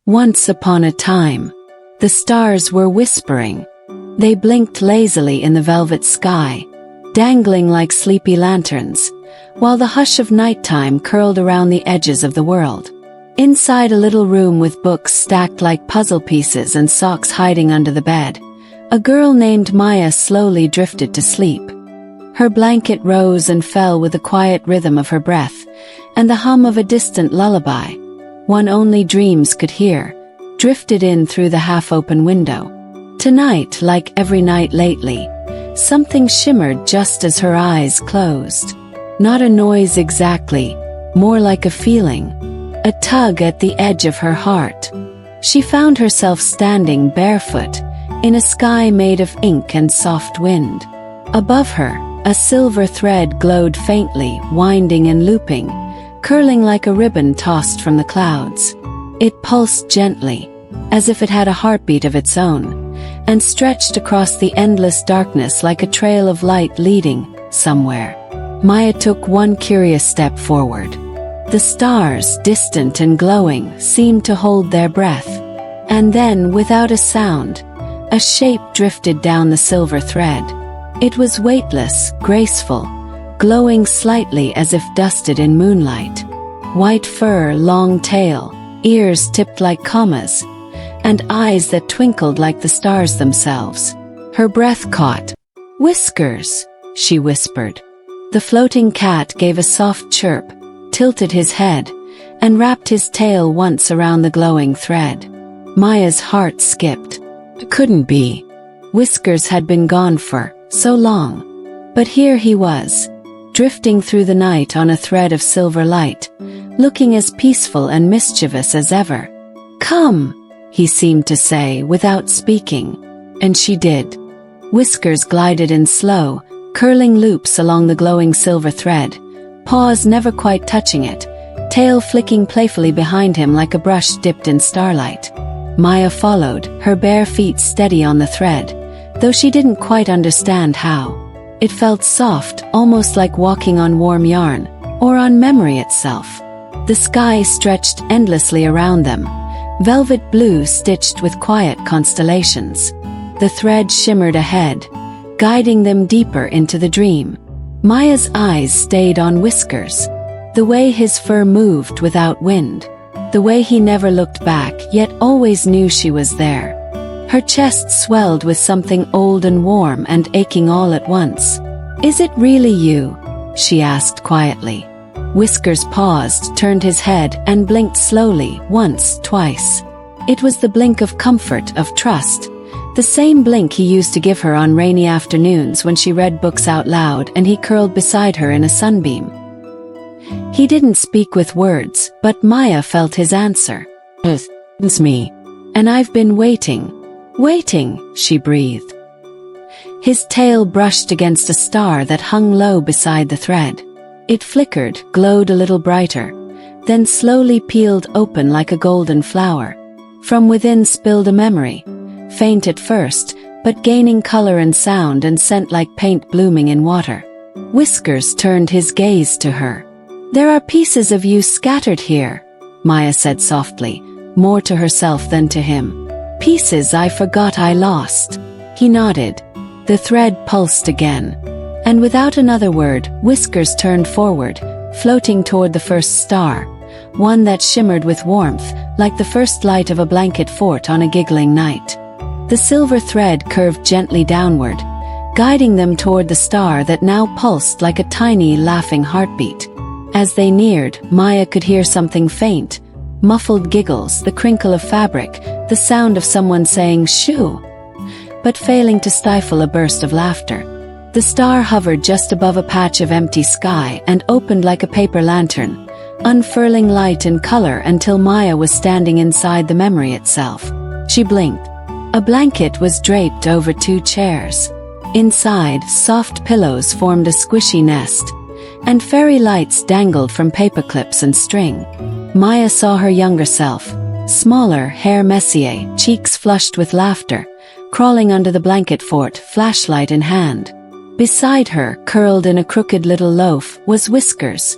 Once upon a time, the stars were whispering. They blinked lazily in the velvet sky, dangling like sleepy lanterns, while the hush of nighttime curled around the edges of the world. Inside a little room with books stacked like puzzle pieces and socks hiding under the bed, a girl named Maya slowly drifted to sleep. Her blanket rose and fell with the quiet rhythm of her breath, and the hum of a distant lullaby, one only dreams could hear, drifted in through the half-open window. Tonight, like every night lately, something shimmered just as her eyes closed. Not a noise exactly, more like a feeling, a tug at the edge of her heart. She found herself standing barefoot, in a sky made of ink and soft wind. Above her, a silver thread glowed faintly, winding and looping, curling like a ribbon tossed from the clouds. It pulsed gently, as if it had a heartbeat of its own, and stretched across the endless darkness like a trail of light leading somewhere. Maya took one curious step forward. The stars, distant and glowing, seemed to hold their breath. And then, without a sound, a shape drifted down the silver thread. It was weightless, graceful, glowing slightly as if dusted in moonlight. White fur, long tail, ears tipped like commas, and eyes that twinkled like the stars themselves. Her breath caught. "Whiskers," she whispered. The floating cat gave a soft chirp, tilted his head, and wrapped his tail once around the glowing thread. Maya's heart skipped. It couldn't be. Whiskers had been gone for so long. But here he was, drifting through the night on a thread of silver light, looking as peaceful and mischievous as ever. "Come," he seemed to say without speaking. And she did. Whiskers glided in slow, curling loops along the glowing silver thread, paws never quite touching it, tail flicking playfully behind him like a brush dipped in starlight. Maya followed, her bare feet steady on the thread, though she didn't quite understand how. It felt soft, almost like walking on warm yarn, or on memory itself. The sky stretched endlessly around them, velvet blue stitched with quiet constellations. The thread shimmered ahead, guiding them deeper into the dream. Maya's eyes stayed on Whiskers, the way his fur moved without wind, the way he never looked back yet always knew she was there. Her chest swelled with something old and warm and aching all at once. "Is it really you?" she asked quietly. Whiskers paused, turned his head, and blinked slowly, once, twice. It was the blink of comfort, of trust, the same blink he used to give her on rainy afternoons when she read books out loud and he curled beside her in a sunbeam. He didn't speak with words, but Maya felt his answer. "It's me. And I've been waiting. Waiting," she breathed. His tail brushed against a star that hung low beside the thread. It flickered, glowed a little brighter, then slowly peeled open like a golden flower. From within spilled a memory, faint at first, but gaining color and sound and scent like paint blooming in water. Whiskers turned his gaze to her. "There are pieces of you scattered here," Maya said softly, more to herself than to him. "Pieces I forgot I lost." He nodded. The thread pulsed again. And without another word, Whiskers turned forward, floating toward the first star, one that shimmered with warmth, like the first light of a blanket fort on a giggling night. The silver thread curved gently downward, guiding them toward the star that now pulsed like a tiny, laughing heartbeat. As they neared, Maya could hear something faint, muffled giggles, the crinkle of fabric, the sound of someone saying "shoo," but failing to stifle a burst of laughter. The star hovered just above a patch of empty sky and opened like a paper lantern, unfurling light and color until Maya was standing inside the memory itself. She blinked. A blanket was draped over two chairs. Inside, soft pillows formed a squishy nest, and fairy lights dangled from paperclips and string. Maya saw her younger self, smaller, hair messier, cheeks flushed with laughter, crawling under the blanket fort, flashlight in hand. Beside her, curled in a crooked little loaf, was Whiskers,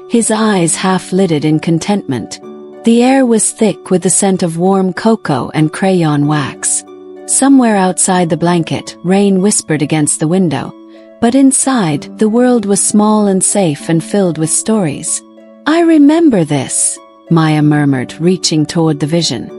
his eyes half-lidded in contentment. The air was thick with the scent of warm cocoa and crayon wax. Somewhere outside the blanket, rain whispered against the window, but inside, the world was small and safe and filled with stories. "I remember this," Maya murmured, reaching toward the vision.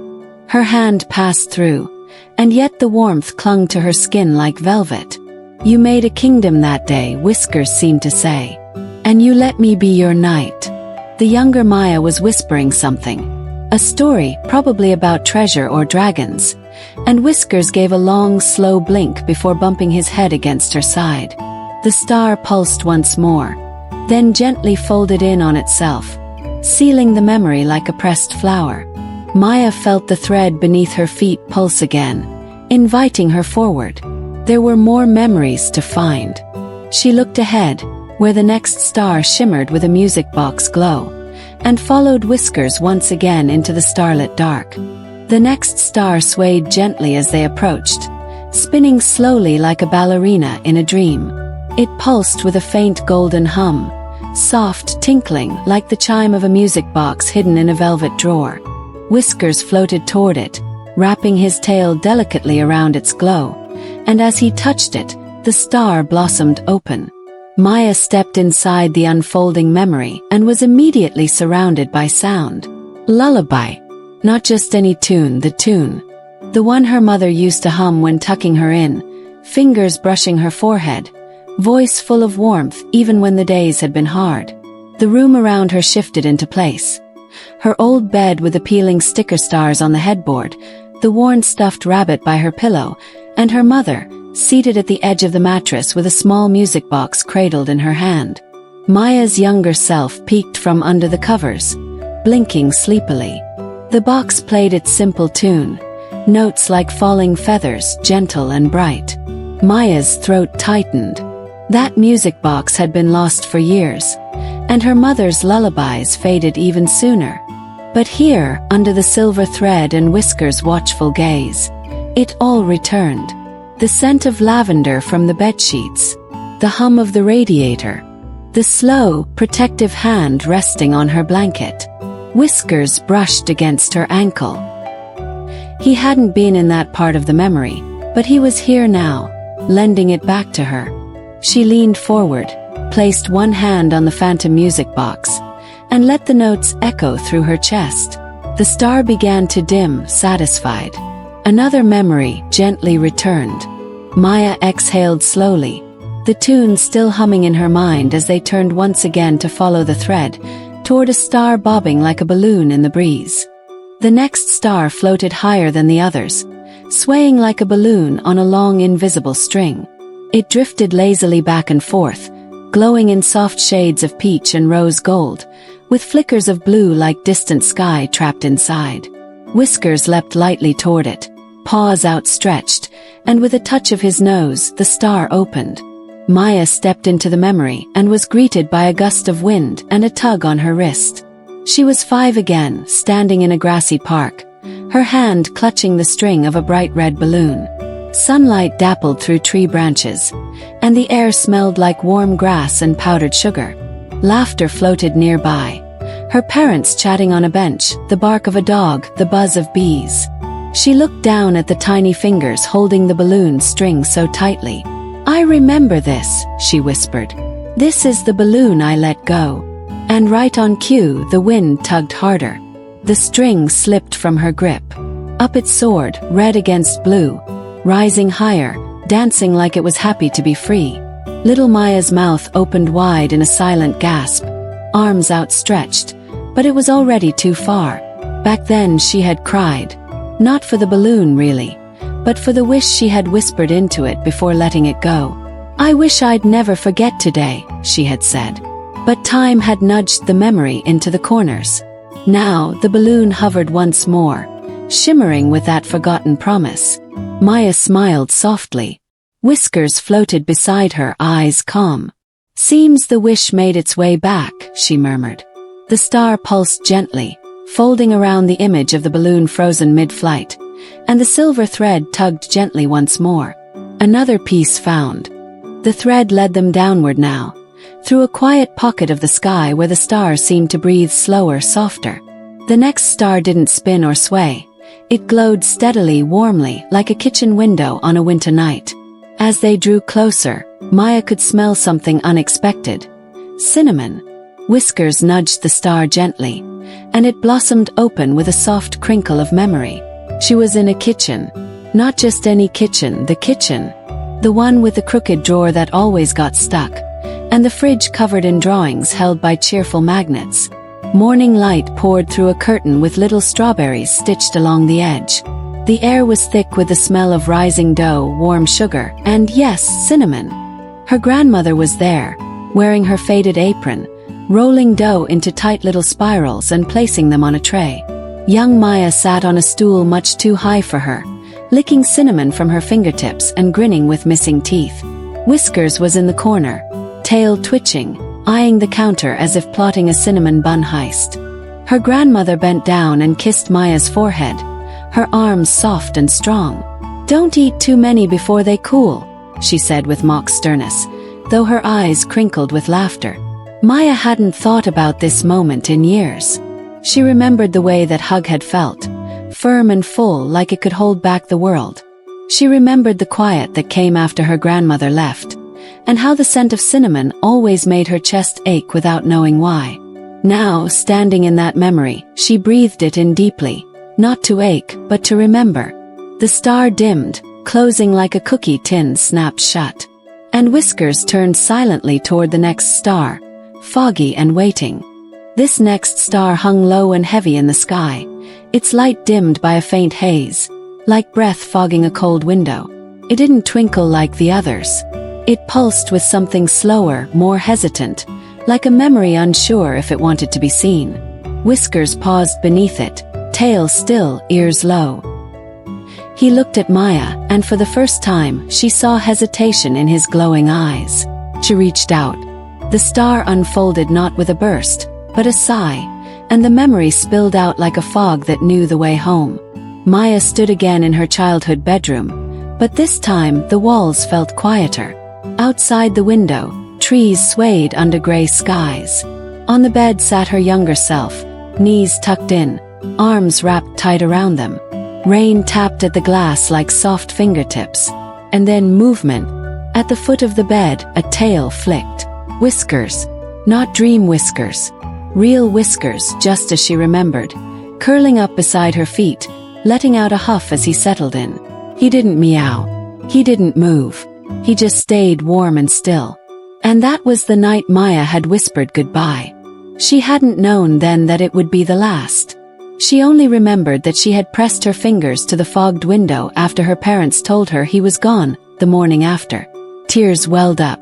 Her hand passed through, and yet the warmth clung to her skin like velvet. "You made a kingdom that day," Whiskers seemed to say. "And you let me be your knight." The younger Maya was whispering something. A story, probably about treasure or dragons, and Whiskers gave a long, slow blink before bumping his head against her side. The star pulsed once more, then gently folded in on itself, sealing the memory like a pressed flower. Maya felt the thread beneath her feet pulse again, inviting her forward. There were more memories to find. She looked ahead, where the next star shimmered with a music box glow, and followed Whiskers once again into the starlit dark. The next star swayed gently as they approached, spinning slowly like a ballerina in a dream. It pulsed with a faint golden hum, soft tinkling like the chime of a music box hidden in a velvet drawer. Whiskers floated toward it, wrapping his tail delicately around its glow, and as he touched it, the star blossomed open. Maya stepped inside the unfolding memory and was immediately surrounded by sound. Lullaby. Not just any tune, the tune. The one her mother used to hum when tucking her in, fingers brushing her forehead, voice full of warmth even when the days had been hard. The room around her shifted into place. Her old bed with appealing sticker stars on the headboard, the worn stuffed rabbit by her pillow, and her mother, seated at the edge of the mattress with a small music box cradled in her hand. Maya's younger self peeked from under the covers, blinking sleepily. The box played its simple tune, notes like falling feathers, gentle and bright. Maya's throat tightened. That music box had been lost for years, and her mother's lullabies faded even sooner. But here, under the silver thread and Whiskers' watchful gaze, it all returned. The scent of lavender from the bedsheets, the hum of the radiator, the slow, protective hand resting on her blanket. Whiskers brushed against her ankle. He hadn't been in that part of the memory, but he was here now, lending it back to her. She leaned forward, placed one hand on the phantom music box, and let the notes echo through her chest. The star began to dim, satisfied. Another memory gently returned. Maya exhaled slowly, the tune still humming in her mind as they turned once again to follow the thread, toward a star bobbing like a balloon in the breeze. The next star floated higher than the others, swaying like a balloon on a long invisible string. It drifted lazily back and forth, glowing in soft shades of peach and rose gold, with flickers of blue like distant sky trapped inside. Whiskers leapt lightly toward it, paws outstretched, and with a touch of his nose, the star opened. Maya stepped into the memory and was greeted by a gust of wind and a tug on her wrist. She was 5 again, standing in a grassy park, her hand clutching the string of a bright red balloon. Sunlight dappled through tree branches, and the air smelled like warm grass and powdered sugar. Laughter floated nearby, her parents chatting on a bench, the bark of a dog, the buzz of bees. She looked down at the tiny fingers holding the balloon string so tightly. "I remember this," she whispered. "This is the balloon I let go." And right on cue, the wind tugged harder. The string slipped from her grip. Up it soared, red against blue, rising higher, dancing like it was happy to be free. Little Maya's mouth opened wide in a silent gasp, arms outstretched, but it was already too far. Back then she had cried. Not for the balloon really, but for the wish she had whispered into it before letting it go. "I wish I'd never forget today," she had said. But time had nudged the memory into the corners. Now the balloon hovered once more, shimmering with that forgotten promise. Maya smiled softly. Whiskers floated beside her, eyes calm. "Seems the wish made its way back," she murmured. The star pulsed gently, folding around the image of the balloon frozen mid-flight, and the silver thread tugged gently once more. Another piece found. The thread led them downward now, through a quiet pocket of the sky where the stars seemed to breathe slower, softer. The next star didn't spin or sway. It glowed steadily, warmly, like a kitchen window on a winter night. As they drew closer, Maya could smell something unexpected. Cinnamon. Whiskers nudged the star gently, and it blossomed open with a soft crinkle of memory. She was in a kitchen. Not just any kitchen, the kitchen. The one with the crooked drawer that always got stuck, and the fridge covered in drawings held by cheerful magnets. Morning light poured through a curtain with little strawberries stitched along the edge. The air was thick with the smell of rising dough, warm sugar, and yes, cinnamon. Her grandmother was there, wearing her faded apron, rolling dough into tight little spirals and placing them on a tray. Young Maya sat on a stool much too high for her, licking cinnamon from her fingertips and grinning with missing teeth. Whiskers was in the corner, tail twitching, eyeing the counter as if plotting a cinnamon bun heist. Her grandmother bent down and kissed Maya's forehead, her arms soft and strong. "Don't eat too many before they cool," she said with mock sternness, though her eyes crinkled with laughter. Maya hadn't thought about this moment in years. She remembered the way that hug had felt, firm and full, like it could hold back the world. She remembered the quiet that came after her grandmother left, and how the scent of cinnamon always made her chest ache without knowing why. Now, standing in that memory, she breathed it in deeply, not to ache, but to remember. The star dimmed, closing like a cookie tin snapped shut. And Whiskers turned silently toward the next star, foggy and waiting. This next star hung low and heavy in the sky, its light dimmed by a faint haze, like breath fogging a cold window. It didn't twinkle like the others. It pulsed with something slower, more hesitant, like a memory unsure if it wanted to be seen. Whiskers paused beneath it, tail still, ears low. He looked at Maya, and for the first time, she saw hesitation in his glowing eyes. She reached out. The star unfolded not with a burst, but a sigh, and the memory spilled out like a fog that knew the way home. Maya stood again in her childhood bedroom, but this time the walls felt quieter. Outside the window, trees swayed under gray skies. On the bed sat her younger self, knees tucked in, arms wrapped tight around them. Rain tapped at the glass like soft fingertips. And then movement. At the foot of the bed, a tail flicked. Whiskers. Not dream whiskers. Real whiskers, just as she remembered. Curling up beside her feet, letting out a huff as he settled in. He didn't meow. He didn't move. He just stayed warm and still. And that was the night Maya had whispered goodbye. She hadn't known then that it would be the last. She only remembered that she had pressed her fingers to the fogged window after her parents told her he was gone, the morning after. Tears welled up.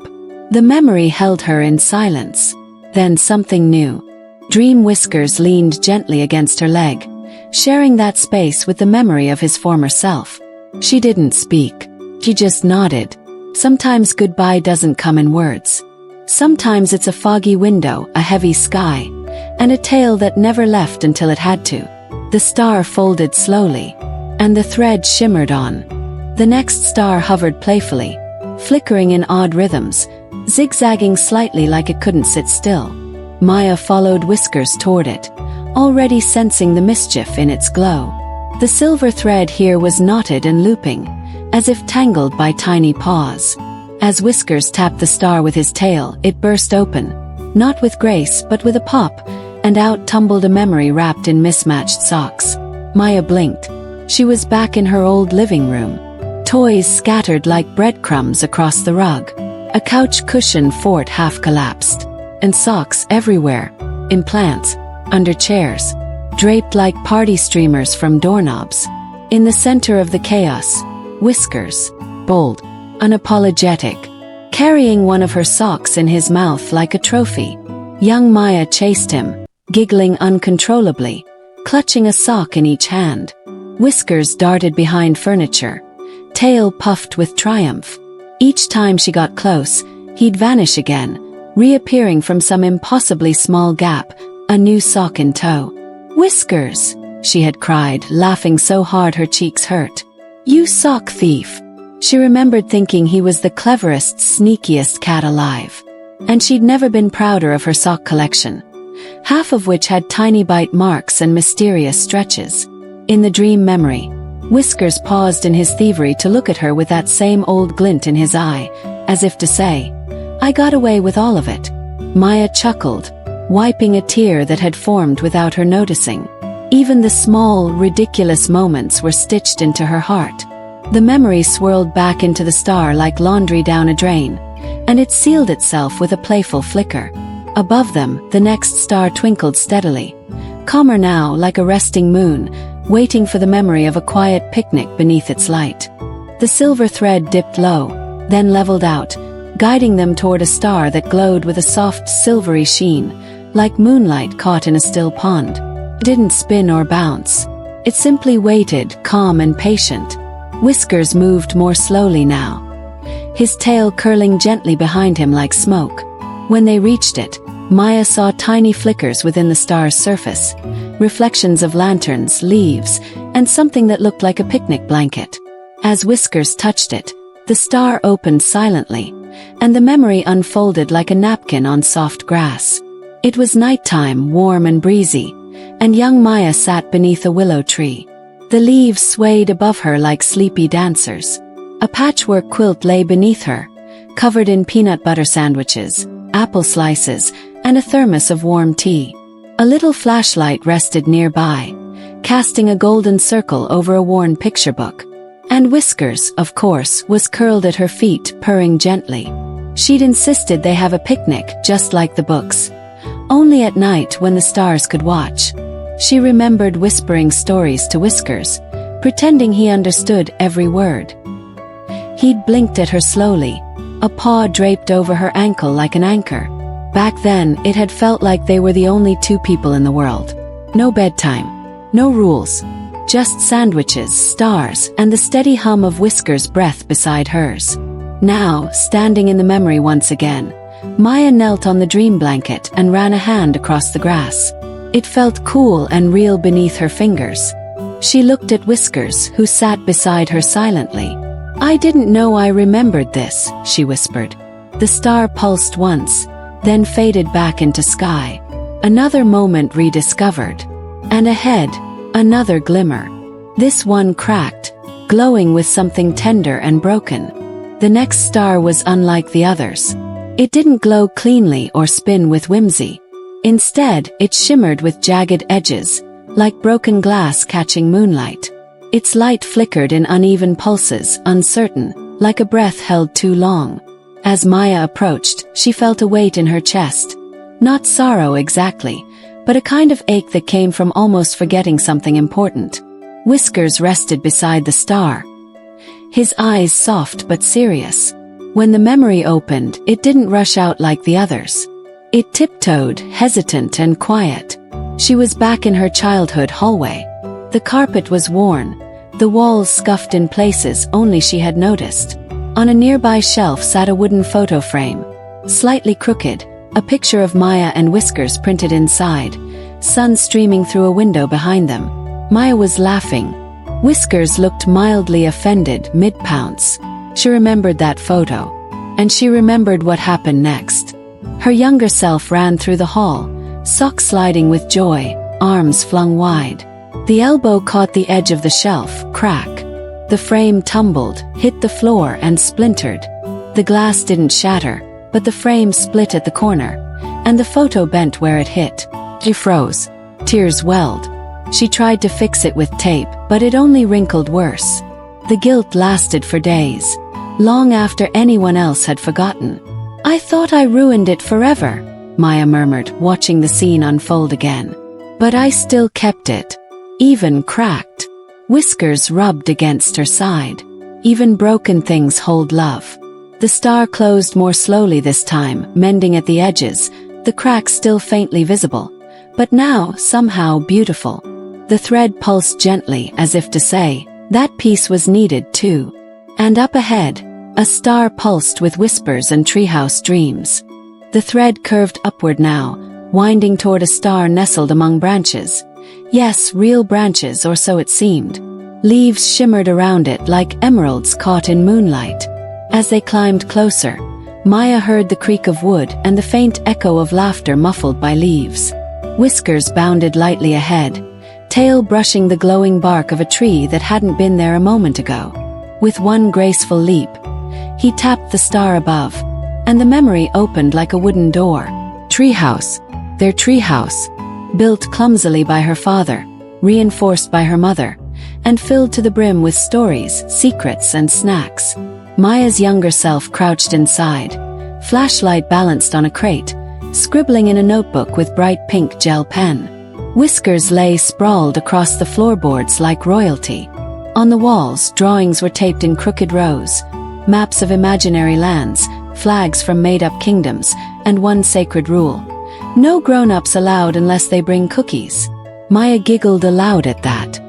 The memory held her in silence. Then something new. Dream Whiskers leaned gently against her leg, sharing that space with the memory of his former self. She didn't speak. She just nodded. Sometimes goodbye doesn't come in words. Sometimes it's a foggy window, a heavy sky, and a tail that never left until it had to. The star folded slowly, and the thread shimmered on. The next star hovered playfully, flickering in odd rhythms, zigzagging slightly like it couldn't sit still. Maya followed Whiskers toward it, already sensing the mischief in its glow. The silver thread here was knotted and looping, as if tangled by tiny paws. As Whiskers tapped the star with his tail, it burst open, not with grace but with a pop, and out tumbled a memory wrapped in mismatched socks. Maya blinked. She was back in her old living room. Toys scattered like breadcrumbs across the rug. A couch cushion fort half collapsed. And socks everywhere. In plants. Under chairs. Draped like party streamers from doorknobs. In the center of the chaos, Whiskers. Bold. Unapologetic. Carrying one of her socks in his mouth like a trophy. Young Maya chased him, giggling uncontrollably, clutching a sock in each hand. Whiskers darted behind furniture, tail puffed with triumph. Each time she got close, he'd vanish again, reappearing from some impossibly small gap, a new sock in tow. "Whiskers!" she had cried, laughing so hard her cheeks hurt. "You sock thief!" She remembered thinking he was the cleverest, sneakiest cat alive. And she'd never been prouder of her sock collection. half of which had tiny bite marks and mysterious stretches. In the dream memory, Whiskers paused in his thievery to look at her with that same old glint in his eye, as if to say, "I got away with all of it." Maya chuckled, wiping a tear that had formed without her noticing. Even the small, ridiculous moments were stitched into her heart. The memory swirled back into the star like laundry down a drain, and it sealed itself with a playful flicker. Above them, the next star twinkled steadily, calmer now like a resting moon, waiting for the memory of a quiet picnic beneath its light. The silver thread dipped low, then leveled out, guiding them toward a star that glowed with a soft silvery sheen, like moonlight caught in a still pond. It didn't spin or bounce. It simply waited, calm and patient. Whiskers moved more slowly now, his tail curling gently behind him like smoke. When they reached it, Maya saw tiny flickers within the star's surface, reflections of lanterns, leaves, and something that looked like a picnic blanket. As Whiskers touched it, the star opened silently, and the memory unfolded like a napkin on soft grass. It was nighttime, warm and breezy, and young Maya sat beneath a willow tree. The leaves swayed above her like sleepy dancers. A patchwork quilt lay beneath her, covered in peanut butter sandwiches, apple slices, and a thermos of warm tea. A little flashlight rested nearby, casting a golden circle over a worn picture book. And Whiskers, of course, was curled at her feet, purring gently. She'd insisted they have a picnic, just like the books. Only at night when the stars could watch. She remembered whispering stories to Whiskers, pretending he understood every word. He'd blinked at her slowly, a paw draped over her ankle like an anchor. Back then, it had felt like they were the only two people in the world. No bedtime, no rules, just sandwiches, stars, and the steady hum of Whiskers' breath beside hers. Now, standing in the memory once again, Maya knelt on the dream blanket and ran a hand across the grass. It felt cool and real beneath her fingers. She looked at Whiskers, who sat beside her silently. "I didn't know I remembered this," she whispered. The star pulsed once, then faded back into sky. Another moment rediscovered. And ahead, another glimmer. This one cracked, glowing with something tender and broken. The next star was unlike the others. It didn't glow cleanly or spin with whimsy. Instead, it shimmered with jagged edges, like broken glass catching moonlight. Its light flickered in uneven pulses, uncertain, like a breath held too long. As Maya approached, she felt a weight in her chest. Not sorrow exactly, but a kind of ache that came from almost forgetting something important. Whiskers rested beside the star, his eyes soft but serious. When the memory opened, it didn't rush out like the others. It tiptoed, hesitant and quiet. She was back in her childhood hallway. The carpet was worn, the walls scuffed in places only she had noticed. On a nearby shelf sat a wooden photo frame, slightly crooked, a picture of Maya and Whiskers printed inside, sun streaming through a window behind them. Maya was laughing. Whiskers looked mildly offended, mid-pounce. She remembered that photo. And she remembered what happened next. Her younger self ran through the hall, socks sliding with joy, arms flung wide. The elbow caught the edge of the shelf, crack. The frame tumbled, hit the floor and splintered. The glass didn't shatter, but the frame split at the corner, and the photo bent where it hit. She froze. Tears welled. She tried to fix it with tape, but it only wrinkled worse. The guilt lasted for days, long after anyone else had forgotten. "I thought I ruined it forever," Maya murmured, watching the scene unfold again. "But I still kept it. Even cracked." Whiskers rubbed against her side. "Even broken things hold love." The star closed more slowly this time, mending at the edges, the cracks still faintly visible, but now somehow beautiful. The thread pulsed gently, as if to say, that piece was needed too. And up ahead, a star pulsed with whispers and treehouse dreams. The thread curved upward now, winding toward a star nestled among branches. Yes, real branches, or so it seemed. Leaves shimmered around it like emeralds caught in moonlight. As they climbed closer, Maya heard the creak of wood and the faint echo of laughter muffled by leaves. Whiskers bounded lightly ahead, tail brushing the glowing bark of a tree that hadn't been there a moment ago. With one graceful leap, he tapped the star above, and the memory opened like a wooden door. Treehouse. Their treehouse, built clumsily by her father, reinforced by her mother, and filled to the brim with stories, secrets, and snacks. Maya's younger self crouched inside, flashlight balanced on a crate, scribbling in a notebook with bright pink gel pen. Whiskers lay sprawled across the floorboards like royalty. On the walls, drawings were taped in crooked rows, maps of imaginary lands, flags from made-up kingdoms, and one sacred rule: no grown-ups allowed unless they bring cookies. Maya giggled aloud at that.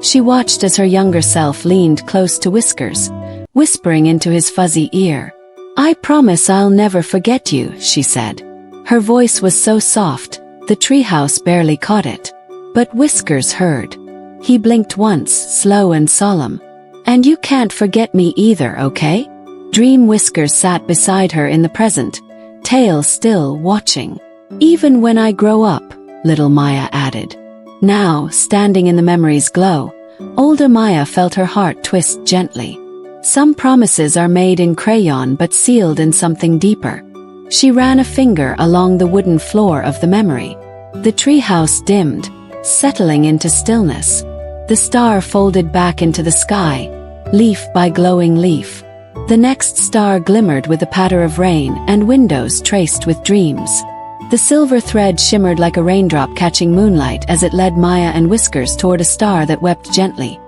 She watched as her younger self leaned close to Whiskers, whispering into his fuzzy ear. "I promise I'll never forget you," she said. Her voice was so soft, the treehouse barely caught it. But Whiskers heard. He blinked once, slow and solemn. "And you can't forget me either, okay?" Dream Whiskers sat beside her in the present, tail still watching. "Even when I grow up," little Maya added. Now, standing in the memory's glow, older Maya felt her heart twist gently. Some promises are made in crayon but sealed in something deeper. She ran a finger along the wooden floor of the memory. The treehouse dimmed, settling into stillness. The star folded back into the sky, leaf by glowing leaf. The next star glimmered with a patter of rain and windows traced with dreams. The silver thread shimmered like a raindrop catching moonlight as it led Maya and Whiskers toward a star that wept gently,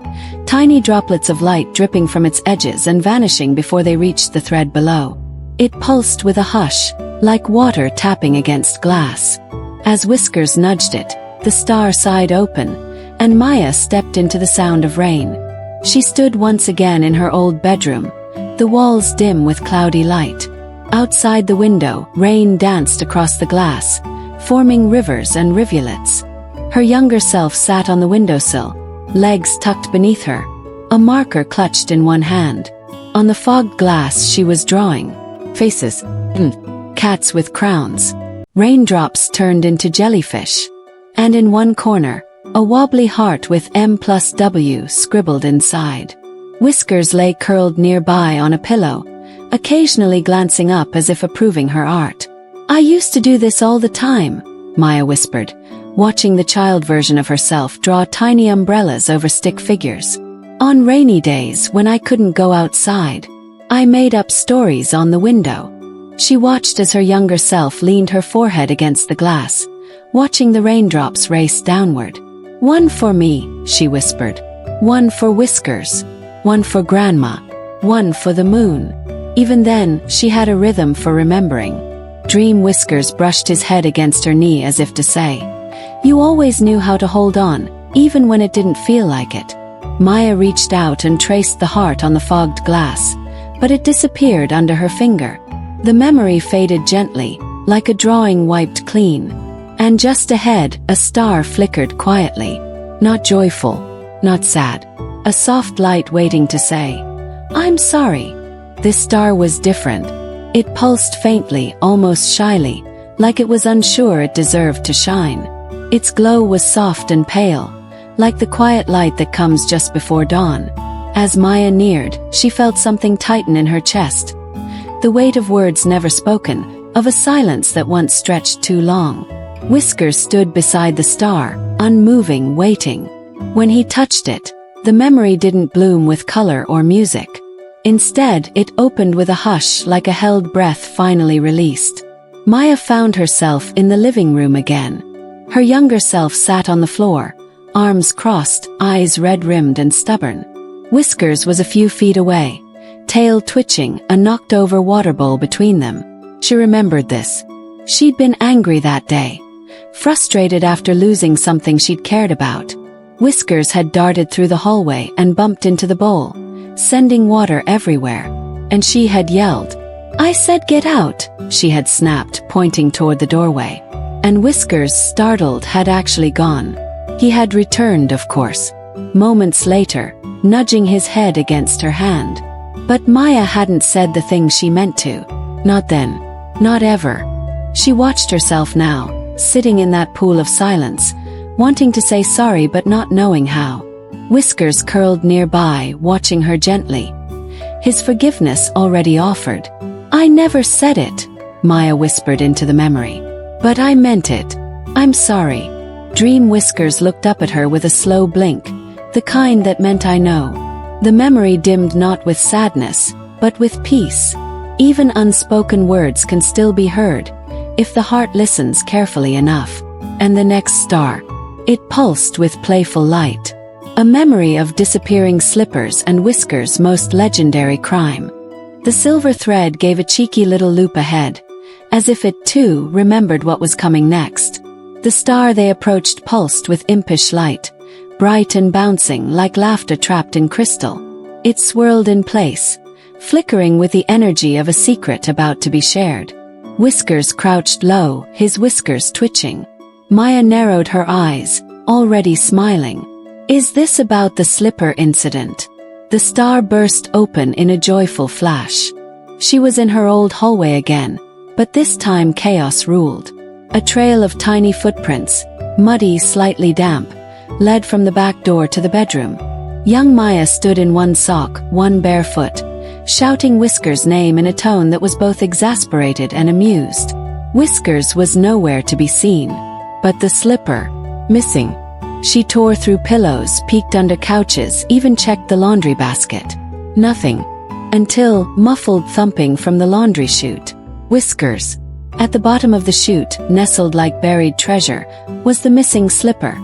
tiny droplets of light dripping from its edges and vanishing before they reached the thread below. It pulsed with a hush, like water tapping against glass. As Whiskers nudged it, the star sighed open, and Maya stepped into the sound of rain. She stood once again in her old bedroom, the walls dim with cloudy light. Outside the window, rain danced across the glass, forming rivers and rivulets. Her younger self sat on the windowsill, legs tucked beneath her, a marker clutched in one hand. On the fogged glass she was drawing faces, cats with crowns. Raindrops turned into jellyfish. And in one corner, a wobbly heart with M+W scribbled inside. Whiskers lay curled nearby on a pillow, occasionally glancing up as if approving her art. "I used to do this all the time," Maya whispered, watching the child version of herself draw tiny umbrellas over stick figures. "On rainy days when I couldn't go outside, I made up stories on the window." She watched as her younger self leaned her forehead against the glass, watching the raindrops race downward. "One for me," she whispered. "One for Whiskers. One for Grandma. One for the moon." Even then, she had a rhythm for remembering. Dream Whiskers brushed his head against her knee as if to say, "You always knew how to hold on, even when it didn't feel like it." Maya reached out and traced the heart on the fogged glass, but it disappeared under her finger. The memory faded gently, like a drawing wiped clean. And just ahead, a star flickered quietly. Not joyful, not sad. A soft light waiting to say, "I'm sorry." This star was different. It pulsed faintly, almost shyly, like it was unsure it deserved to shine. Its glow was soft and pale, like the quiet light that comes just before dawn. As Maya neared, she felt something tighten in her chest. The weight of words never spoken, of a silence that once stretched too long. Whiskers stood beside the star, unmoving, waiting. When he touched it, the memory didn't bloom with color or music. Instead, it opened with a hush like a held breath finally released. Maya found herself in the living room again. Her younger self sat on the floor, arms crossed, eyes red-rimmed and stubborn. Whiskers was a few feet away, tail twitching, a knocked-over water bowl between them. She remembered this. She'd been angry that day, frustrated after losing something she'd cared about. Whiskers had darted through the hallway and bumped into the bowl, sending water everywhere. And she had yelled. "I said get out," she had snapped, pointing toward the doorway. And Whiskers, startled, had actually gone. He had returned, of course, moments later, nudging his head against her hand. But Maya hadn't said the thing she meant to. Not then. Not ever. She watched herself now, sitting in that pool of silence, wanting to say sorry but not knowing how. Whiskers curled nearby, watching her gently. His forgiveness already offered. "I never said it," Maya whispered into the memory. "But I meant it. I'm sorry." Dream Whiskers looked up at her with a slow blink, the kind that meant "I know." The memory dimmed not with sadness, but with peace. Even unspoken words can still be heard, if the heart listens carefully enough. And the next star. It pulsed with playful light. A memory of disappearing slippers and Whiskers' most legendary crime. The silver thread gave a cheeky little loop ahead, as if it too remembered what was coming next. The star they approached pulsed with impish light, bright and bouncing like laughter trapped in crystal. It swirled in place, flickering with the energy of a secret about to be shared. Whiskers crouched low, his whiskers twitching. Maya narrowed her eyes, already smiling. "Is this about the slipper incident?" The star burst open in a joyful flash. She was in her old hallway again, but this time chaos ruled. A trail of tiny footprints, muddy, slightly damp, led from the back door to the bedroom. Young Maya stood in one sock, one bare foot, shouting Whiskers' name in a tone that was both exasperated and amused. Whiskers was nowhere to be seen. But the slipper, missing. She tore through pillows, peeked under couches, even checked the laundry basket. Nothing. Until, muffled thumping from the laundry chute. Whiskers. At the bottom of the chute, nestled like buried treasure, was the missing slipper,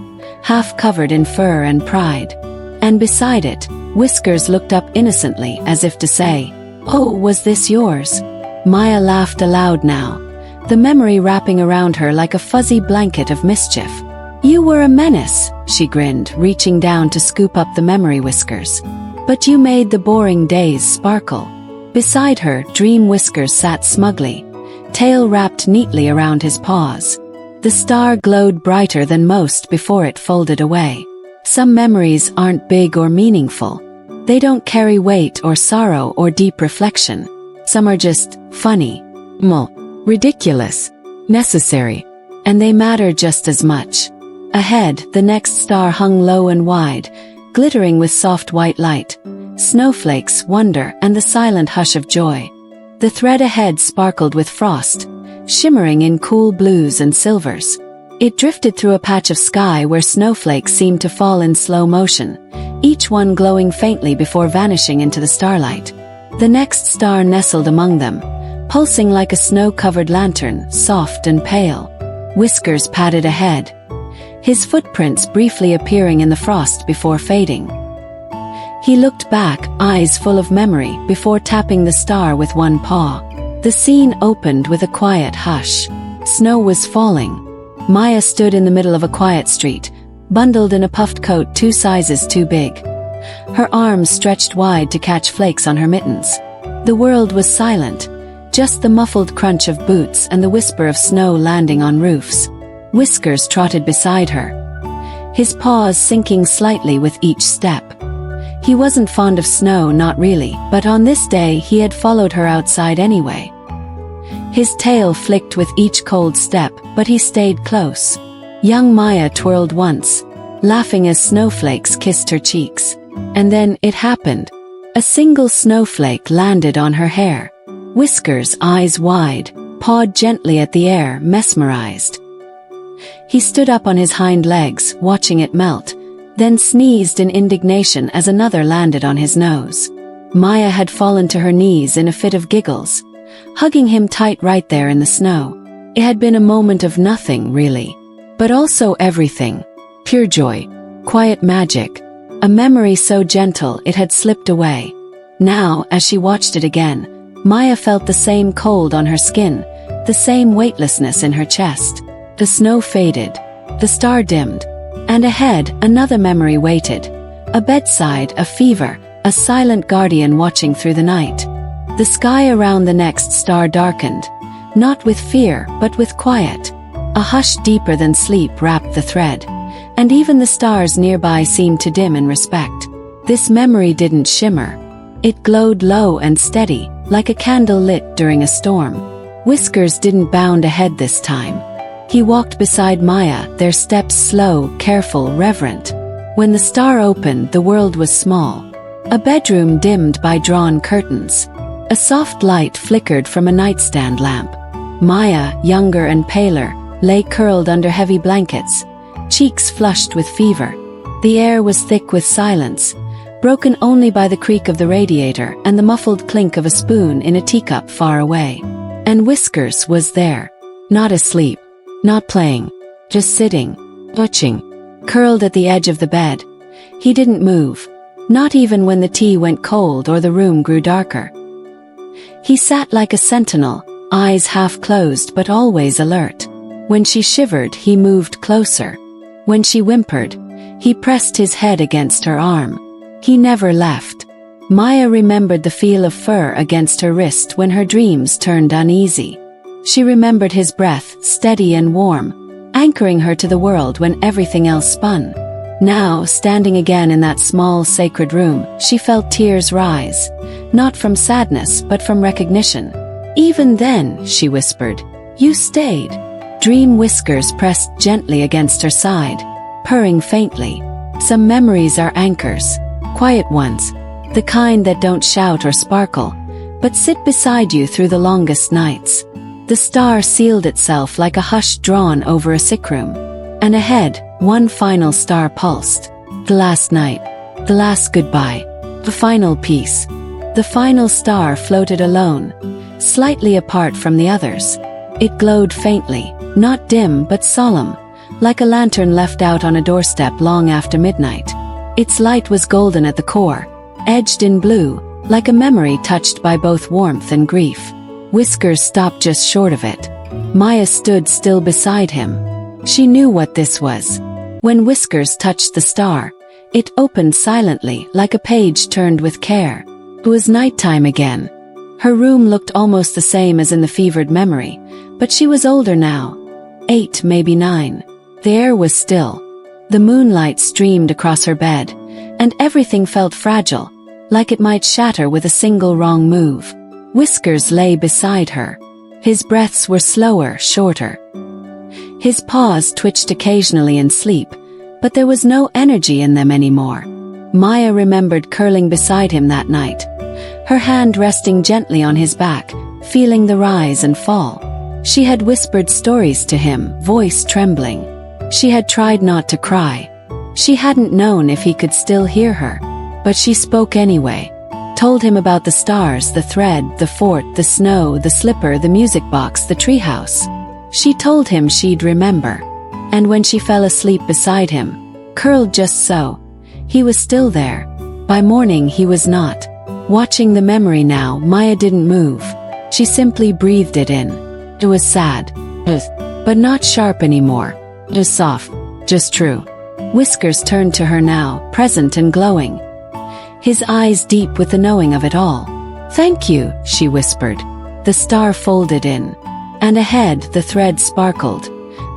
half covered in fur and pride. And beside it, Whiskers looked up innocently as if to say, "Oh, was this yours?" Maya laughed aloud now, the memory wrapping around her like a fuzzy blanket of mischief. "You were a menace," she grinned, reaching down to scoop up the memory Whiskers. "But you made the boring days sparkle." Beside her, Dream Whiskers sat smugly, tail wrapped neatly around his paws. The star glowed brighter than most before it folded away. Some memories aren't big or meaningful. They don't carry weight or sorrow or deep reflection. Some are just funny, ridiculous, necessary, and they matter just as much. Ahead, the next star hung low and wide, glittering with soft white light, snowflakes, wonder, and the silent hush of joy. The thread ahead sparkled with frost, shimmering in cool blues and silvers. It drifted through a patch of sky where snowflakes seemed to fall in slow motion, each one glowing faintly before vanishing into the starlight. The next star nestled among them, pulsing like a snow-covered lantern, soft and pale. Whiskers padded ahead, his footprints briefly appearing in the frost before fading. He looked back, eyes full of memory, before tapping the star with one paw. The scene opened with a quiet hush. Snow was falling. Maya stood in the middle of a quiet street, bundled in a puffed coat 2 sizes too big. Her arms stretched wide to catch flakes on her mittens. The world was silent, just the muffled crunch of boots and the whisper of snow landing on roofs. Whiskers trotted beside her, his paws sinking slightly with each step. He wasn't fond of snow, not really, but on this day he had followed her outside anyway. His tail flicked with each cold step, but he stayed close. Young Maya twirled once, laughing as snowflakes kissed her cheeks. And then it happened. A single snowflake landed on her hair. Whiskers, eyes wide, pawed gently at the air, mesmerized. He stood up on his hind legs, watching it melt, then sneezed in indignation as another landed on his nose. Maya had fallen to her knees in a fit of giggles, hugging him tight right there in the snow. It had been a moment of nothing, really, but also everything. Pure joy, quiet magic, a memory so gentle it had slipped away. Now, as she watched it again, Maya felt the same cold on her skin, the same weightlessness in her chest. The snow faded, the star dimmed, and ahead another memory waited. A bedside, a fever, a silent guardian watching through the night. The sky around the next star darkened, not with fear, but with quiet. A hush deeper than sleep wrapped the thread, and even the stars nearby seemed to dim in respect. This memory didn't shimmer. It glowed low and steady, like a candle lit during a storm. Whiskers didn't bound ahead this time. He walked beside Maya, their steps slow, careful, reverent. When the star opened, the world was small. A bedroom dimmed by drawn curtains. A soft light flickered from a nightstand lamp. Maya, younger and paler, lay curled under heavy blankets, cheeks flushed with fever. The air was thick with silence, broken only by the creak of the radiator and the muffled clink of a spoon in a teacup far away. And Whiskers was there. Not asleep. Not playing. Just sitting. Watching. Curled at the edge of the bed. He didn't move. Not even when the tea went cold or the room grew darker. He sat like a sentinel, eyes half closed but always alert. When she shivered, he moved closer. When she whimpered, he pressed his head against her arm. He never left. Maya remembered the feel of fur against her wrist when her dreams turned uneasy. She remembered his breath, steady and warm, anchoring her to the world when everything else spun. Now, standing again in that small, sacred room, she felt tears rise, not from sadness but from recognition. "Even then," she whispered, "you stayed." Dream Whiskers pressed gently against her side, purring faintly. Some memories are anchors, quiet ones, the kind that don't shout or sparkle, but sit beside you through the longest nights. The star sealed itself like a hush drawn over a sick room. And ahead, one final star pulsed. The last night. The last goodbye. The final piece. The final star floated alone, slightly apart from the others. It glowed faintly, not dim but solemn, like a lantern left out on a doorstep long after midnight. Its light was golden at the core, edged in blue, like a memory touched by both warmth and grief. Whiskers stopped just short of it. Maya stood still beside him. She knew what this was. When Whiskers touched the star, it opened silently like a page turned with care. It was nighttime again. Her room looked almost the same as in the fevered memory, but she was older now. 8, maybe 9. The air was still. The moonlight streamed across her bed, and everything felt fragile, like it might shatter with a single wrong move. Whiskers lay beside her. His breaths were slower, shorter. His paws twitched occasionally in sleep, but there was no energy in them anymore. Maya remembered curling beside him that night, her hand resting gently on his back, feeling the rise and fall. She had whispered stories to him, voice trembling. She had tried not to cry. She hadn't known if he could still hear her, but she spoke anyway. Told him about the stars, the thread, the fort, the snow, the slipper, the music box, the treehouse. She told him she'd remember. And when she fell asleep beside him, curled just so, he was still there. By morning he was not. Watching the memory now, Maya didn't move. She simply breathed it in. It was sad, but not sharp anymore. Just soft, just true. Whiskers turned to her now, present and glowing. His eyes deep with the knowing of it all. "Thank you," she whispered. The star folded in. And ahead the thread sparkled,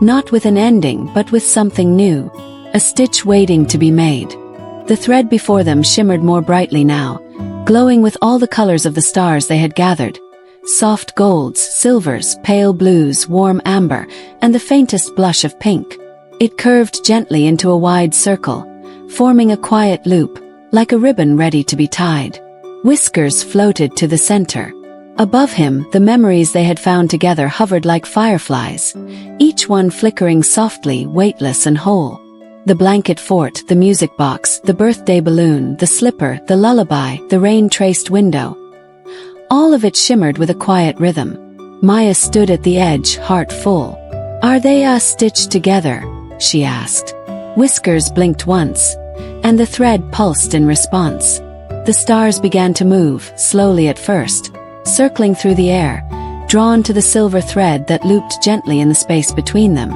not with an ending but with something new, a stitch waiting to be made. The thread before them shimmered more brightly now, glowing with all the colors of the stars they had gathered. Soft golds, silvers, pale blues, warm amber, and the faintest blush of pink. It curved gently into a wide circle, forming a quiet loop, like a ribbon ready to be tied. Whiskers floated to the center. Above him, the memories they had found together hovered like fireflies, each one flickering softly, weightless and whole. The blanket fort, the music box, the birthday balloon, the slipper, the lullaby, the rain-traced window. All of it shimmered with a quiet rhythm. Maya stood at the edge, heart full. "Are they stitched together?" she asked. Whiskers blinked once, and the thread pulsed in response. The stars began to move, slowly at first, circling through the air, drawn to the silver thread that looped gently in the space between them.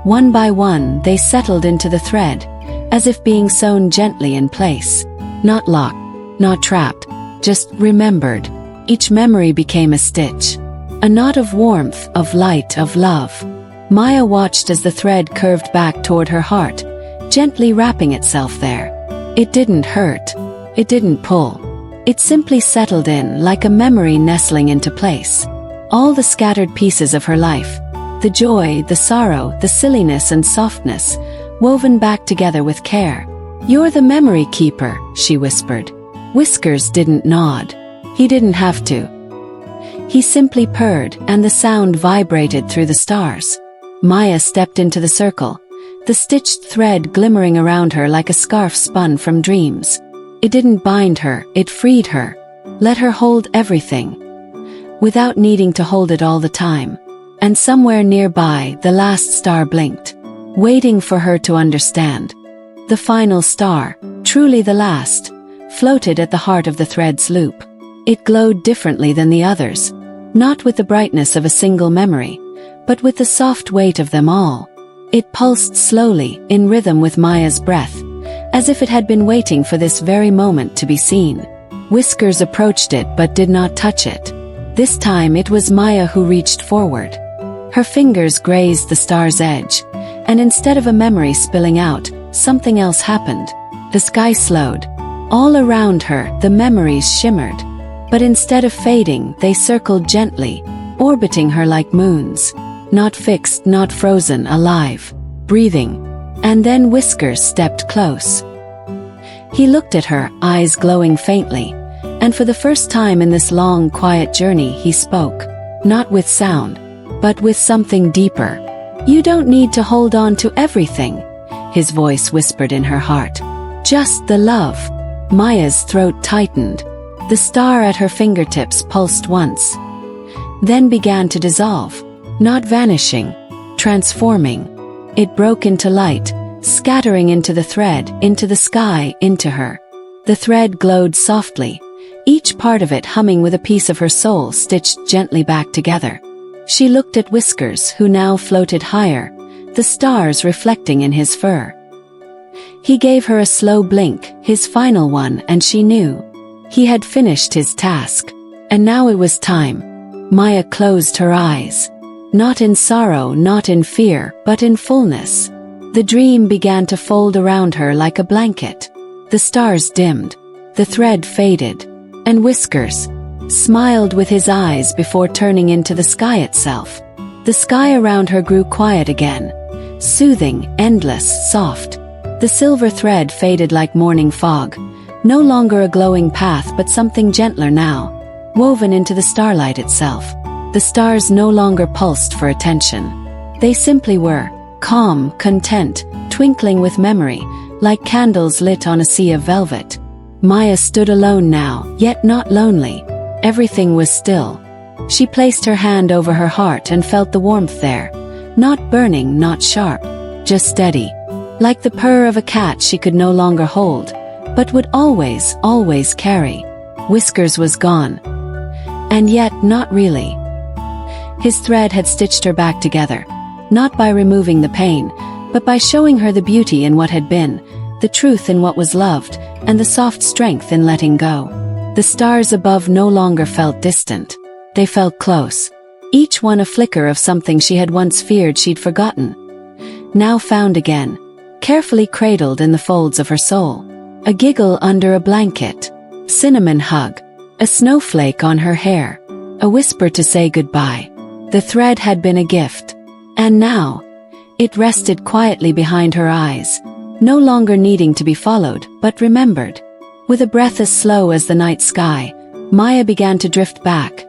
One by one, they settled into the thread, as if being sewn gently in place. Not locked, not trapped, just remembered. Each memory became a stitch. A knot of warmth, of light, of love. Maya watched as the thread curved back toward her heart, gently wrapping itself there. It didn't hurt. It didn't pull. It simply settled in like a memory nestling into place. All the scattered pieces of her life, The joy, the sorrow, the silliness and softness, woven back together with care. "You're the memory keeper," she whispered. Whiskers didn't nod. He didn't have to. He simply purred, and the sound vibrated through the stars. Maya stepped into the circle, the stitched thread glimmering around her like a scarf spun from dreams. It didn't bind her, it freed her. Let her hold everything, without needing to hold it all the time. And somewhere nearby, the last star blinked, waiting for her to understand. The final star, truly the last, floated at the heart of the thread's loop. It glowed differently than the others, not with the brightness of a single memory, but with the soft weight of them all. It pulsed slowly, in rhythm with Maya's breath, as if it had been waiting for this very moment to be seen. Whiskers approached it but did not touch it. This time it was Maya who reached forward. Her fingers grazed the star's edge, and instead of a memory spilling out, something else happened. The sky slowed. All around her, the memories shimmered. But instead of fading, they circled gently, orbiting her like moons. Not fixed, not frozen, alive, breathing. And then Whiskers stepped close. He looked at her, eyes glowing faintly, and for the first time in this long, quiet journey he spoke. Not with sound, but with something deeper. "You don't need to hold on to everything," his voice whispered in her heart. "Just the love." Maya's throat tightened. The star at her fingertips pulsed once, then began to dissolve, not vanishing, transforming. It broke into light, scattering into the thread, into the sky, into her. The thread glowed softly, each part of it humming with a piece of her soul stitched gently back together. She looked at Whiskers, who now floated higher, the stars reflecting in his fur. He gave her a slow blink, his final one, and she knew. He had finished his task. And now it was time. Maya closed her eyes. Not in sorrow, not in fear, but in fullness. The dream began to fold around her like a blanket. The stars dimmed. The thread faded. And Whiskers smiled with his eyes before turning into the sky itself. The sky around her grew quiet again. Soothing, endless, soft. The silver thread faded like morning fog. No longer a glowing path but something gentler now, woven into the starlight itself. The stars no longer pulsed for attention. They simply were, calm, content, twinkling with memory, like candles lit on a sea of velvet. Maya stood alone now, yet not lonely. Everything was still. She placed her hand over her heart and felt the warmth there. Not burning, not sharp, just steady. Like the purr of a cat she could no longer hold, but would always, always carry. Whiskers was gone. And yet, not really. His thread had stitched her back together, not by removing the pain, but by showing her the beauty in what had been, the truth in what was loved, and the soft strength in letting go. The stars above no longer felt distant. They felt close. Each one a flicker of something she had once feared she'd forgotten. Now found again, carefully cradled in the folds of her soul. A giggle under a blanket, cinnamon hug, a snowflake on her hair, a whisper to say goodbye. The thread had been a gift. And now, it rested quietly behind her eyes, no longer needing to be followed, but remembered. With a breath as slow as the night sky, Maya began to drift back,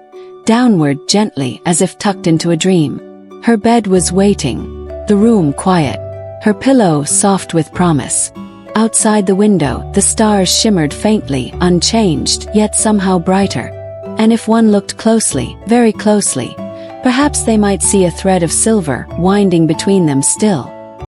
downward gently as if tucked into a dream. Her bed was waiting, the room quiet, her pillow soft with promise. Outside the window, the stars shimmered faintly, unchanged, yet somehow brighter. And if one looked closely, very closely, perhaps they might see a thread of silver winding between them still.